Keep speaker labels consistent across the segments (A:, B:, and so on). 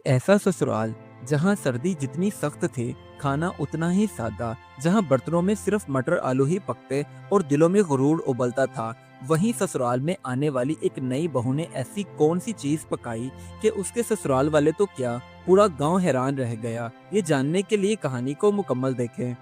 A: ऐसा ससुराल जहाँ सर्दी जितनी सख्त थी, खाना उतना ही सादा, जहाँ बर्तनों में सिर्फ मटर आलू ही पकते और दिलों में गुरूर उबलता था। वहीं ससुराल में आने वाली एक नई बहू ने ऐसी कौन सी चीज पकाई कि उसके ससुराल वाले तो क्या, पूरा गांव हैरान रह गया। ये जानने के लिए कहानी को मुकम्मल देखें।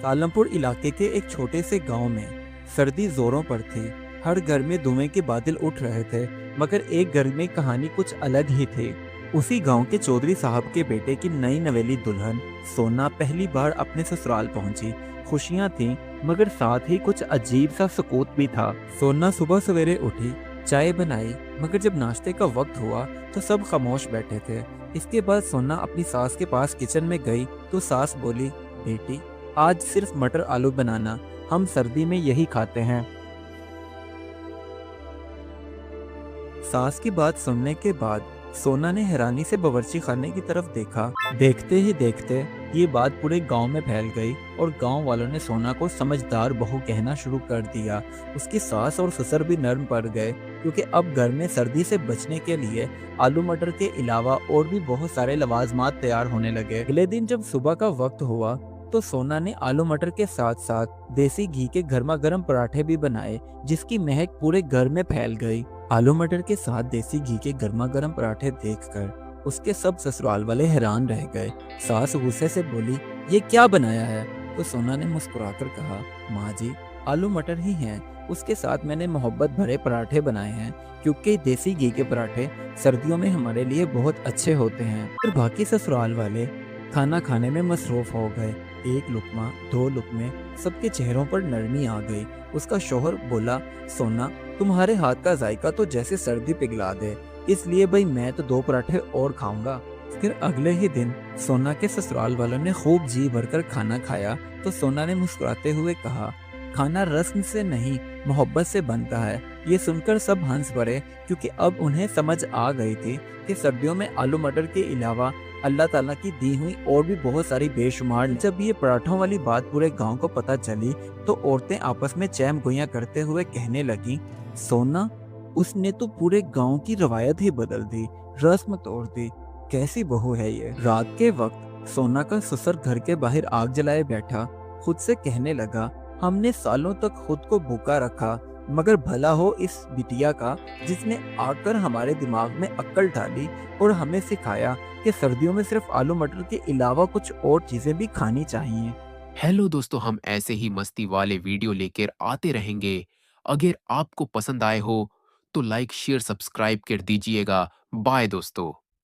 A: सालमपुर इलाके के एक छोटे से गांव में सर्दी जोरों पर थी। हर घर में धुएं के बादल उठ रहे थे, मगर एक घर में कहानी कुछ अलग ही थी। उसी गांव के चौधरी साहब के बेटे की नई नवेली दुल्हन सोना पहली बार अपने ससुराल पहुंची। खुशियां थीं, मगर साथ ही कुछ अजीब सा सुकूत भी था। सोना सुबह सवेरे उठी, चाय बनाई, मगर जब नाश्ते का वक्त हुआ तो सब खामोश बैठे थे। इसके बाद सोना अपनी सास के पास किचन में गई तो सास बोली, बेटी आज सिर्फ मटर आलू बनाना, हम सर्दी में यही खाते हैं। सास की बात सुनने के बाद सोना ने हैरानी से बावर्ची खाने की तरफ देखा। देखते ही देखते ये बात पूरे गांव में फैल गई और गांव वालों ने सोना को समझदार बहू कहना शुरू कर दिया। उसकी सास और ससुर भी नर्म पड़ गए, क्योंकि अब घर में सर्दी से बचने के लिए आलू मटर के अलावा और भी बहुत सारे लवाजमात तैयार होने लगे। अगले दिन जब सुबह का वक्त हुआ तो सोना ने आलू मटर के साथ साथ देसी घी के गर्मा गर्म पराठे भी बनाए, जिसकी महक पूरे घर में फैल गई। आलू मटर के साथ देसी घी के गर्मा गर्म पराठे देखकर उसके सब ससुराल वाले हैरान रह गए। सास गुस्से से बोली, ये क्या बनाया है? तो सोना ने मुस्कुराकर कहा, माँ जी आलू मटर ही हैं, उसके साथ मैंने मोहब्बत भरे पराठे बनाए हैं, क्योंकि देसी घी के पराठे सर्दियों में हमारे लिए बहुत अच्छे होते हैं। और बाकी ससुराल वाले खाना खाने में मसरूफ हो गए। एक लुकमा, दो लुकमे, सबके चेहरों पर नरमी आ गई। उसका शोहर बोला, सोना तुम्हारे हाथ का जायका तो जैसे सर्दी पिघला दे, इसलिए भाई मैं तो दो पराठे और खाऊंगा। फिर अगले ही दिन सोना के ससुराल वालों ने खूब जी भरकर खाना खाया तो सोना ने मुस्कुराते हुए कहा, खाना रस्म से नहीं मोहब्बत से बनता है। ये सुनकर सब हंस पड़े, क्योंकि अब उन्हें समझ आ गई थी कि सर्दियों में आलू मटर के अलावा अल्लाह ताला की दी हुई और भी बहुत सारी बेशुमार। जब ये पराठों वाली बात पूरे गांव को पता चली तो औरतें आपस में चैम गोइयां करते हुए कहने लगी, सोना उसने तो पूरे गांव की रवायत ही बदल दी, रस्म तोड़ दी, कैसी बहू है ये। रात के वक्त सोना का ससुर घर के बाहर आग जलाए बैठा खुद से कहने लगा, हमने सालों तक खुद को भूखा रखा, मगर भला हो इस बिटिया का जिसने आकर हमारे दिमाग में अक्ल डाली और हमें सिखाया कि सर्दियों में सिर्फ आलू मटर के अलावा कुछ और चीजें भी खानी चाहिए।
B: हेलो दोस्तों, हम ऐसे ही मस्ती वाले वीडियो लेकर आते रहेंगे। अगर आपको पसंद आए हो तो लाइक शेयर सब्सक्राइब कर दीजिएगा। बाय दोस्तों।